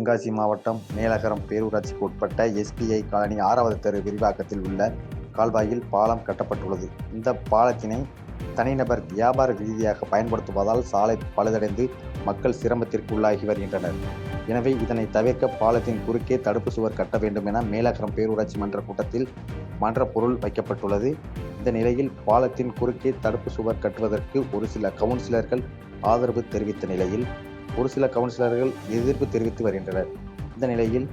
தென்காசி மாவட்டம் மேலகரம் பேரூராட்சிக்கு உட்பட்ட SBI colony 6வது தெரு விரிவாக்கத்தில் உள்ள கால்வாயில் பாலம் கட்டப்பட்டுள்ளது. இந்த பாலத்தினை தனிநபர் வியாபார ரீதியாக பயன்படுத்துவதால் சாலை பழுதடைந்து மக்கள் சிரமத்திற்கு உள்ளாகி வருகின்றனர். எனவே இதனை தவிர்க்க பாலத்தின் குறுக்கே தடுப்பு சுவர் கட்ட வேண்டும் என மேலகரம் பேரூராட்சி மன்ற கூட்டத்தில் மன்ற பொருள் வைக்கப்பட்டுள்ளது. இந்த நிலையில் பாலத்தின் குறுக்கே தடுப்பு சுவர் கட்டுவதற்கு ஒரு சில கவுன்சிலர்கள் ஆதரவு தெரிவித்த நிலையில் ஒரு சில கவுன்சிலர்கள் எதிர்ப்பு தெரிவித்து வருகின்றனர். இந்த நிலையில்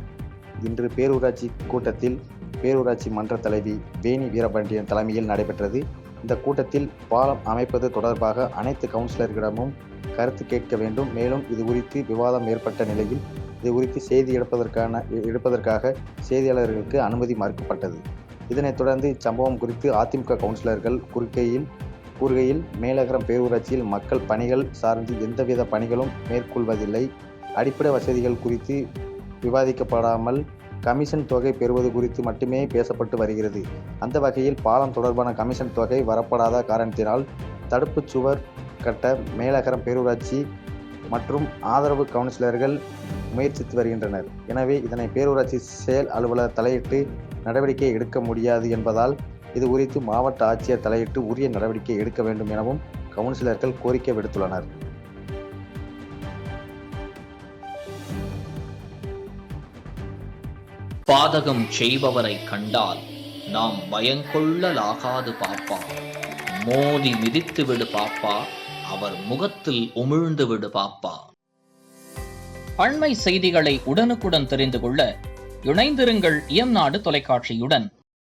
இன்று பேரூராட்சி கூட்டத்தில் பேரூராட்சி மன்ற தலைவி வேணி வீரபாண்டியன் தலைமையில் நடைபெற்றது. இந்த கூட்டத்தில் பாலம் அமைப்பது தொடர்பாக அனைத்து கவுன்சிலர்களிடமும் கருத்து கேட்க வேண்டும். மேலும் இது குறித்து விவாதம் ஏற்பட்ட நிலையில் இது குறித்து செய்தி எடுப்பதற்காக செய்தியாளர்களுக்கு அனுமதி மறுக்கப்பட்டது. இதனைத் தொடர்ந்து இச்சம்பவம் குறித்து அதிமுக கவுன்சிலர்கள் கூறுகையில் மேலகரம் பேரூராட்சியில் மக்கள் பணிகள் சார்ந்து எந்தவித பணிகளும் மேற்கொள்வதில்லை. அடிப்படை வசதிகள் குறித்து விவாதிக்கப்படாமல் கமிஷன் தொகை பெறுவது குறித்து மட்டுமே பேசப்பட்டு வருகிறது. அந்த வகையில் பாலம் தொடர்பான கமிஷன் தொகை வரப்படாத காரணத்தினால் தடுப்பு சுவர் கட்ட மேலகரம் பேரூராட்சி மற்றும் ஆதரவு கவுன்சிலர்கள் முயற்சித்து வருகின்றனர். எனவே இதனை பேரூராட்சி செயல் அலுவலர் தலையிட்டு நடவடிக்கை எடுக்க முடியாது என்பதால் இது குறித்து மாவட்ட ஆட்சியர் தலையிட்டு உரிய நடவடிக்கை எடுக்க வேண்டும் எனவும் கவுன்சிலர்கள் கோரிக்கை விடுத்துள்ளனர். பாதகம் செய்பவரை கண்டால் நாம் பயங்கொள்ளலாகாது பாப்பா, மோதி மிதித்து விடு பாப்பா, அவர் முகத்தில் உமிழ்ந்து விடு பாப்பா. அண்மை செய்திகளை உடனுக்குடன் தெரிந்து கொள்ள இணைந்திருங்கள் இயம்நாடு தொலைக்காட்சியுடன்.